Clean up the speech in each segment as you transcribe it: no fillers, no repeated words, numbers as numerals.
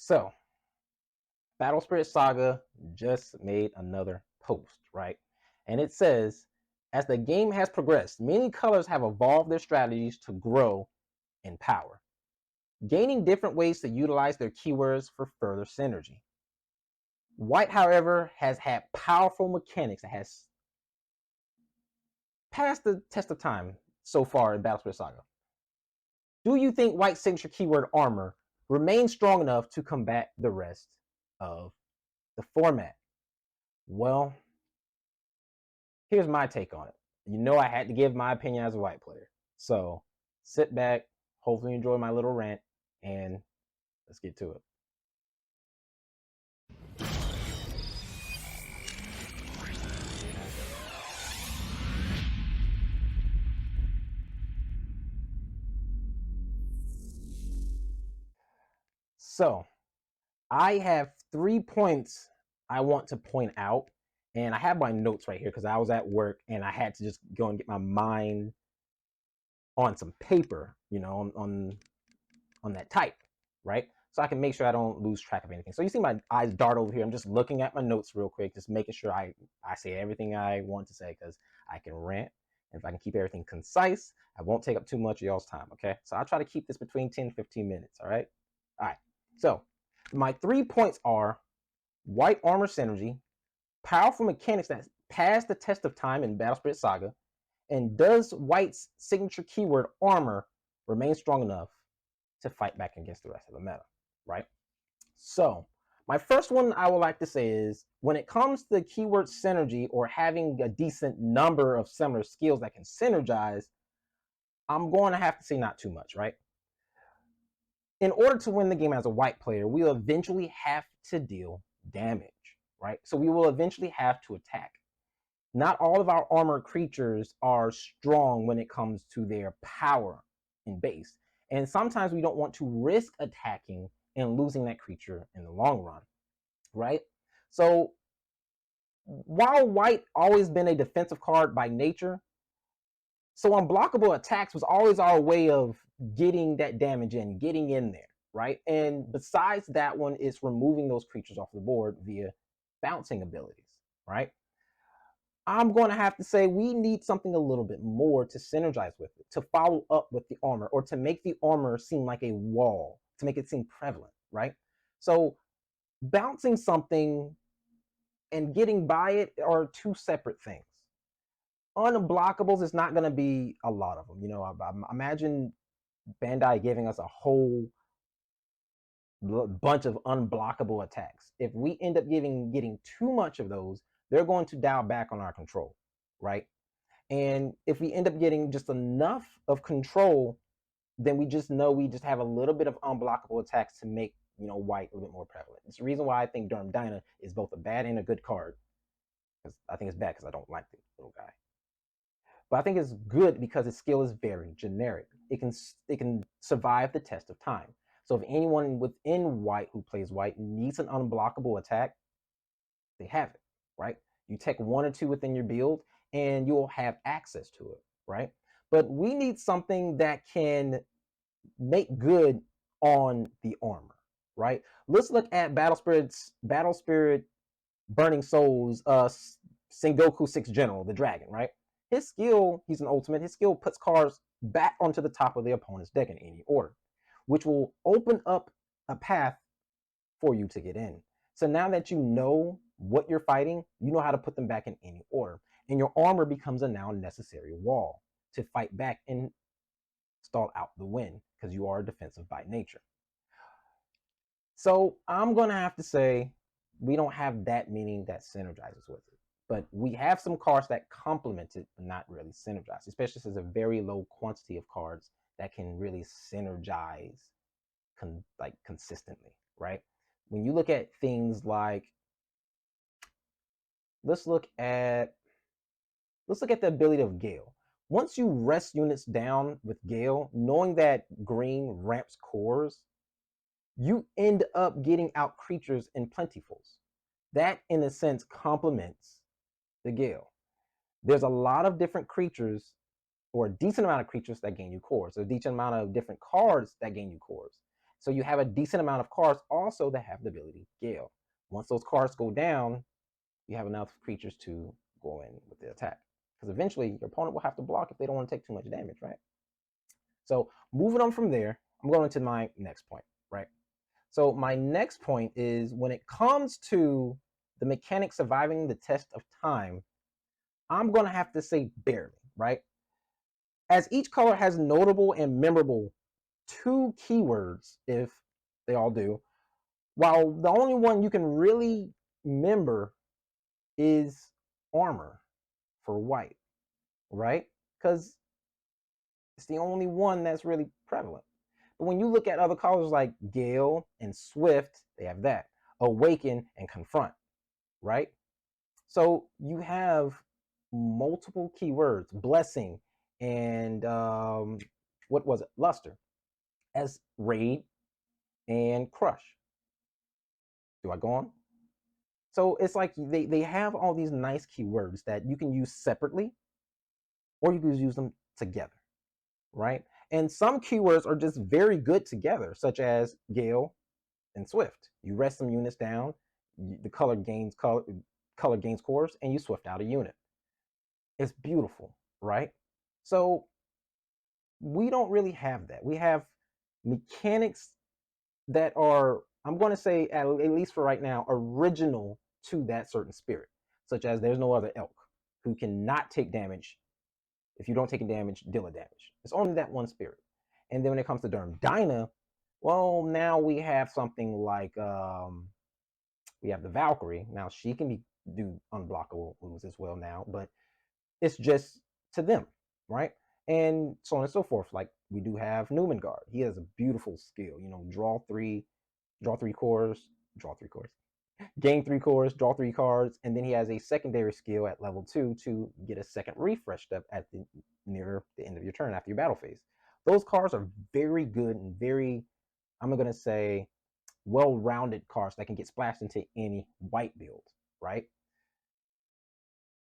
So, Battlespirit Saga just made another post, right? And it says, as the game has progressed, many colors have evolved their strategies to grow in power, gaining different ways to utilize their keywords for further synergy. White, however, has had powerful mechanics that has passed the test of time so far in Battlespirit Saga. Do you think White's signature keyword armor remains strong enough to combat the rest of the format? Well, here's my take on it. You know, I had to give my opinion as a White player. So sit back, hopefully enjoy my little rant, and let's get to it. So I have 3 points I want to point out, and I have my notes right here because I was at work and I had to just go and get my mind on some paper, you know, on that type, right? So I can make sure I don't lose track of anything. So you see my eyes dart over here. I'm just looking at my notes real quick, just making sure I say everything I want to say, because I can rant. And if I can keep everything concise, I won't take up too much of y'all's time, okay? So I'll try to keep this between 10 and 15 minutes, all right? All right. So my 3 points are white armor synergy, powerful mechanics that pass the test of time in Battlespirit Saga, and does White's signature keyword armor remain strong enough to fight back against the rest of the meta, right? So my first one I would like to say is, when it comes to keyword synergy or having a decent number of similar skills that can synergize, I'm going to have to say not too much, right? In order to win the game as a white player, we'll eventually have to deal damage, right? So we will eventually have to attack. Not all of our armored creatures are strong when it comes to their power in base. And sometimes we don't want to risk attacking and losing that creature in the long run, right? So while white always been a defensive card by nature, so unblockable attacks was always our way of getting that damage in, getting in there, right? And besides that one, it's removing those creatures off the board via bouncing abilities, right? I'm going to have to say we need something a little bit more to synergize with it, to follow up with the armor, or to make the armor seem like a wall, to make it seem prevalent, right? So bouncing something and getting by it are two separate things. Unblockables is not going to be a lot of them. You know, I imagine Bandai giving us a whole bunch of unblockable attacks. If we end up getting too much of those, they're going to dial back on our control, right? And if we end up getting just enough of control, then we just know we just have a little bit of unblockable attacks to make, you know, white a little bit more prevalent. It's the reason why I think Durham Dyna is both a bad and a good card. Because I think it's bad because I don't like the little guy. But I think it's good because its skill is very generic. It can survive the test of time. So if anyone within white who plays white needs an unblockable attack, they have it, right? You take one or two within your build and you'll have access to it, right? But we need something that can make good on the armor, right? Let's look at Battlespirit Burning Souls, Sengoku 6 General, the dragon, right? His skill, he's an ultimate, his skill puts cards back onto the top of the opponent's deck in any order, which will open up a path for you to get in. So now that you know what you're fighting, you know how to put them back in any order. And your armor becomes a now necessary wall to fight back and stall out the win, because you are defensive by nature. So I'm going to have to say we don't have that many that synergizes with it. But we have some cards that complement it, but not really synergize, especially since a very low quantity of cards that can really synergize consistently, right? When you look at things like, let's look at the ability of Gale. Once you rest units down with Gale, knowing that green ramps cores, you end up getting out creatures in plentyfuls. That, in a sense, complements the Gale. There's a lot of different creatures, or a decent amount of creatures that gain you cores. There's a decent amount of different cards that gain you cores. So you have a decent amount of cards also that have the ability Gale. Once those cards go down, you have enough creatures to go in with the attack. Because eventually your opponent will have to block if they don't want to take too much damage, right? So moving on from there, I'm going to my next point, right? So my next point is when it comes to the mechanic surviving the test of time, I'm going to have to say barely, right? As each color has notable and memorable 2 keywords, if they all do, while the only one you can really remember is armor for white, right? Because it's the only one that's really prevalent. But when you look at other colors like Gale and Swift, they have that. Awaken and Confront, right? So you have multiple keywords, Blessing and what was it? Luster, as Raid and Crush. Do I go on? So it's like they have all these nice keywords that you can use separately or you can use them together, right? And some keywords are just very good together, such as Gale and Swift. You rest some units down, the color gains cores, and you swift out a unit. It's beautiful, right? So we don't really have that. We have mechanics that are, I'm going to say, at least for right now, original to that certain spirit, such as there's no other elk who cannot take damage. If you don't take damage, deal a damage. It's only that one spirit. And then when it comes to Durham Dyna, well, now we have something like we have the Valkyrie. Now she can do unblockable moves as well now, but it's just to them, right? And so on and so forth. Like we do have Newmangard. He has a beautiful skill. You know, draw three cores, gain 3 cores, draw 3 cards, and then he has a secondary skill at level 2 to get a second refresh step at the near the end of your turn after your battle phase. Those cards are very good and very, I'm gonna say, well-rounded cards that can get splashed into any white build, right?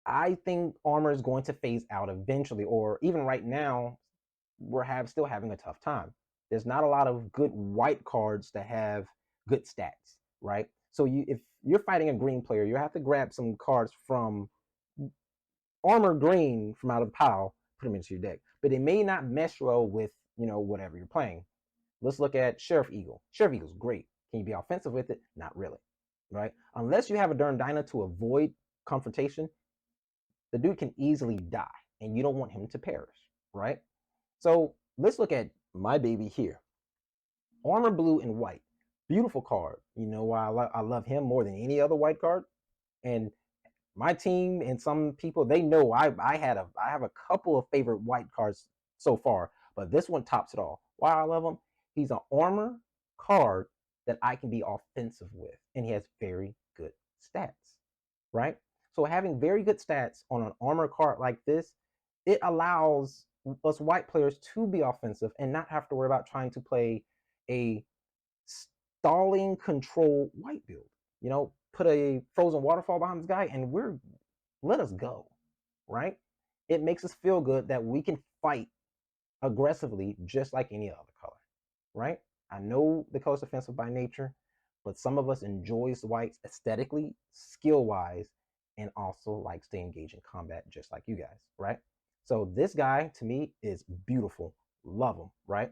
I think armor is going to phase out eventually, or even right now, we're still having a tough time. There's not a lot of good white cards that have good stats, right? So if you're fighting a green player, you have to grab some cards from armor green from out of the pile, put them into your deck. But it may not mesh well with, whatever you're playing. Let's look at Sheriff Eagle. Sheriff Eagle's great. Can you be offensive with it? Not really, right? Unless you have a Durham Dyna to avoid confrontation, the dude can easily die, and you don't want him to perish, right? So let's look at my baby here. Armor blue and white. Beautiful card. You know why I love him more than any other white card? And my team and some people, they know I have a couple of favorite white cards so far, but this one tops it all. Why I love him? He's an armor card that I can be offensive with, and he has very good stats, right? So having very good stats on an armor card like this, it allows us white players to be offensive and not have to worry about trying to play a stalling control white build. Put a frozen waterfall behind this guy and let us go, right? It makes us feel good that we can fight aggressively just like any other color, right? I know the color's offensive by nature, but some of us enjoys whites aesthetically, skill-wise, and also likes to engage in combat just like you guys, right? So this guy, to me, is beautiful. Love him, right?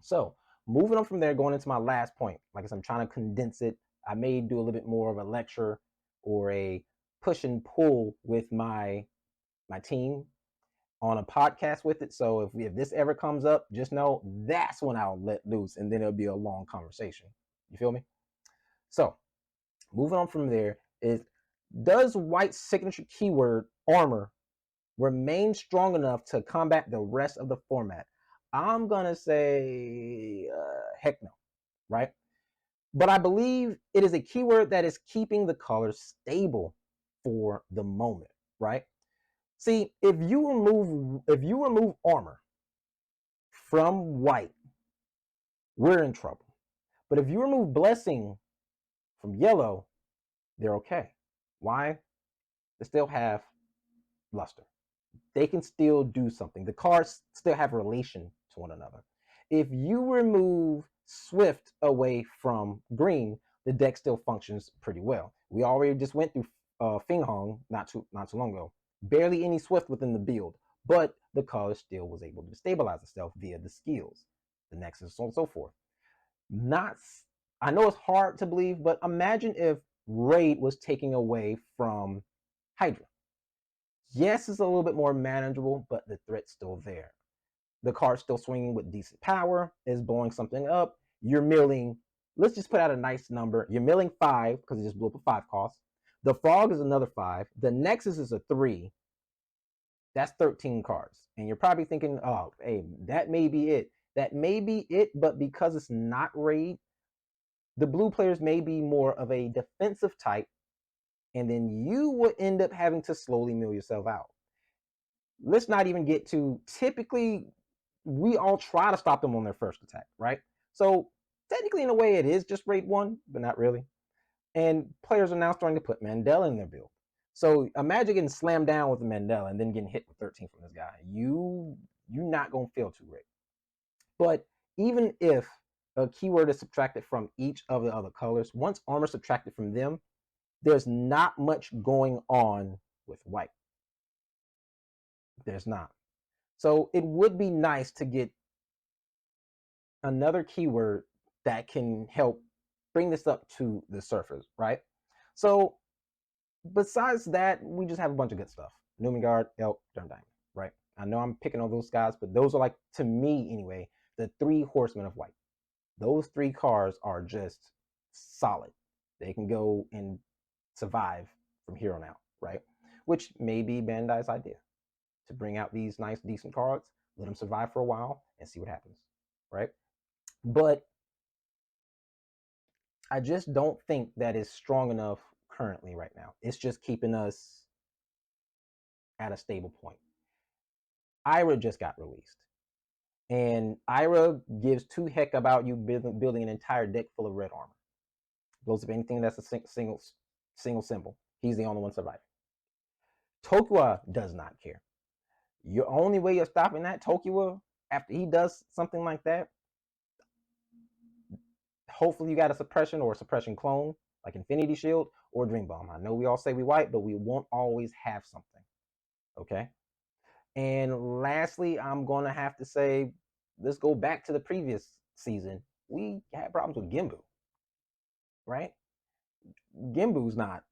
So moving on from there, going into my last point. Like I said, I'm trying to condense it. I may do a little bit more of a lecture or a push and pull with my team on a podcast with it. So if this ever comes up, just know that's when I'll let loose, and then it'll be a long conversation. You feel me? So moving on from there is, does white's signature keyword armor remain strong enough to combat the rest of the format? I'm gonna say heck no, right? But I believe it is a keyword that is keeping the colors stable for the moment, right? See, if you remove armor from white, we're in trouble. But if you remove blessing from yellow, they're okay. Why? They still have luster. They can still do something. The cards still have relation to one another. If you remove Swift away from green, the deck still functions pretty well. We already just went through Fing Hong not too long ago. Barely any Swift within the build, but the color still was able to stabilize itself via the skills, the Nexus, so on and so forth. Not, I know it's hard to believe, but imagine if Raid was taking away from Hydra. Yes, it's a little bit more manageable, but the threat's still there. The card's still swinging with decent power, is blowing something up. You're milling, let's just put out a nice number. You're milling 5 because it just blew up a 5 cost. The Frog is another 5. The Nexus is a 3. That's 13 cards. And you're probably thinking, oh, hey, that may be it. That may be it, but because it's not Raid, the blue players may be more of a defensive type, and then you would end up having to slowly mill yourself out. Let's not even get to, typically, we all try to stop them on their first attack, right? So technically, in a way, it is just Raid 1, but not really. And players are now starting to put Mandela in their build. So imagine getting slammed down with a Mandela and then getting hit with 13 from this guy. You're not going to feel too great. But even if a keyword is subtracted from each of the other colors, once armor is subtracted from them, there's not much going on with white. There's not. So it would be nice to get another keyword that can help bring this up to the surface, right? So besides that, we just have a bunch of good stuff. Numengard, Elk, Durn Diamond, right? I know I'm picking on those guys, but those are, like, to me anyway, the 3 horsemen of white. Those 3 cards are just solid. They can go and survive from here on out, right? Which may be Bandai's idea, to bring out these nice, decent cards, let them survive for a while, and see what happens, right? But I just don't think that is strong enough currently right now. It's just keeping us at a stable point. Ira just got released, and Ira gives 2 heck about you building an entire deck full of red armor. Goes up anything that's a single symbol. He's the only one surviving. Tokiwa does not care. Your only way of stopping that Tokiwa after he does something like that, hopefully you got a suppression or a suppression clone like Infinity Shield or Dream Bomb. I know we all say we white, but we won't always have something. Okay. And lastly, I'm going to have to say, let's go back to the previous season. We had problems with Gimbu, right? Gimbu's not,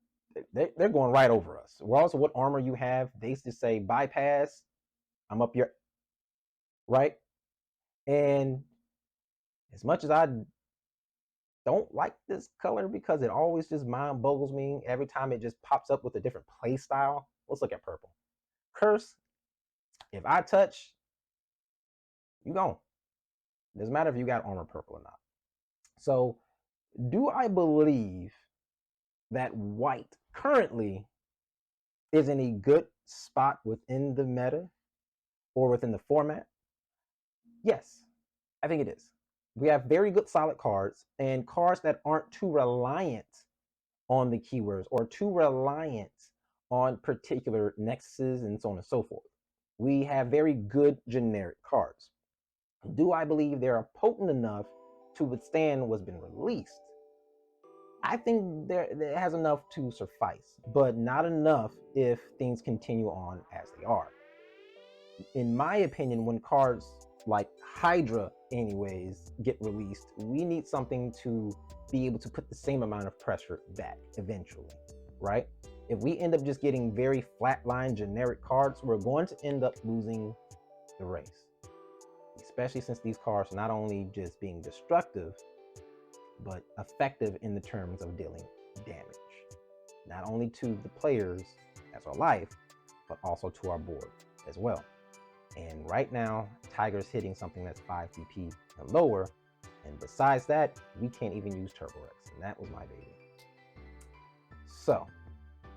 they're going right over us. Regardless of what armor you have, they just say bypass, I'm up your, right? And as much as I don't like this color because it always just mind boggles me every time it just pops up with a different play style. Let's look at purple. Curse, if I touch, you gone. Doesn't matter if you got armor purple or not. So do I believe that white currently is in a good spot within the meta or within the format? Yes, I think it is. We have very good solid cards and cards that aren't too reliant on the keywords or too reliant on particular nexuses and so on and so forth. We have very good generic cards. Do I believe they are potent enough to withstand what's been released? I think there has enough to suffice, but not enough if things continue on as they are. In my opinion, when cards like Hydra anyways get released, we need something to be able to put the same amount of pressure back eventually, right? If we end up just getting very flatline generic cards, we're going to end up losing the race, especially since these cards are not only just being destructive, but effective in the terms of dealing damage, not only to the players as our life, but also to our board as well. And right now, Tiger's hitting something that's 5 VP and lower, and besides that, we can't even use Turbo X, and that was my baby. So,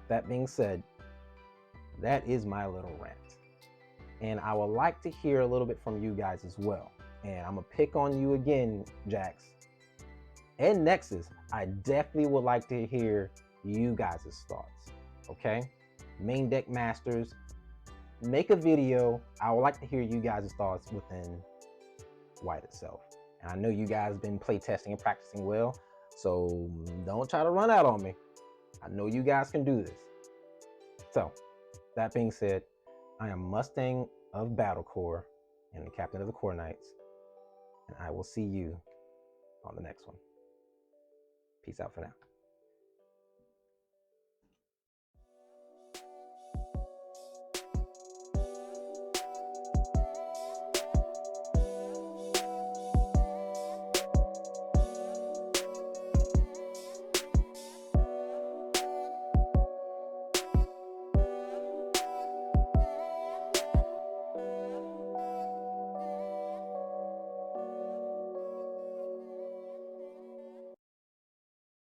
that being said, that is my little rant. And I would like to hear a little bit from you guys as well. And I'm gonna pick on you again, Jax. And Nexus, I definitely would like to hear you guys' thoughts, okay? Main deck masters, make a video. I would like to hear you guys' thoughts within White itself. And I know you guys been playtesting and practicing well, so don't try to run out on me. I know you guys can do this. So, that being said, I am Mustang of Battlecore and the Captain of the Core Knights, and I will see you on the next one. Peace out for now.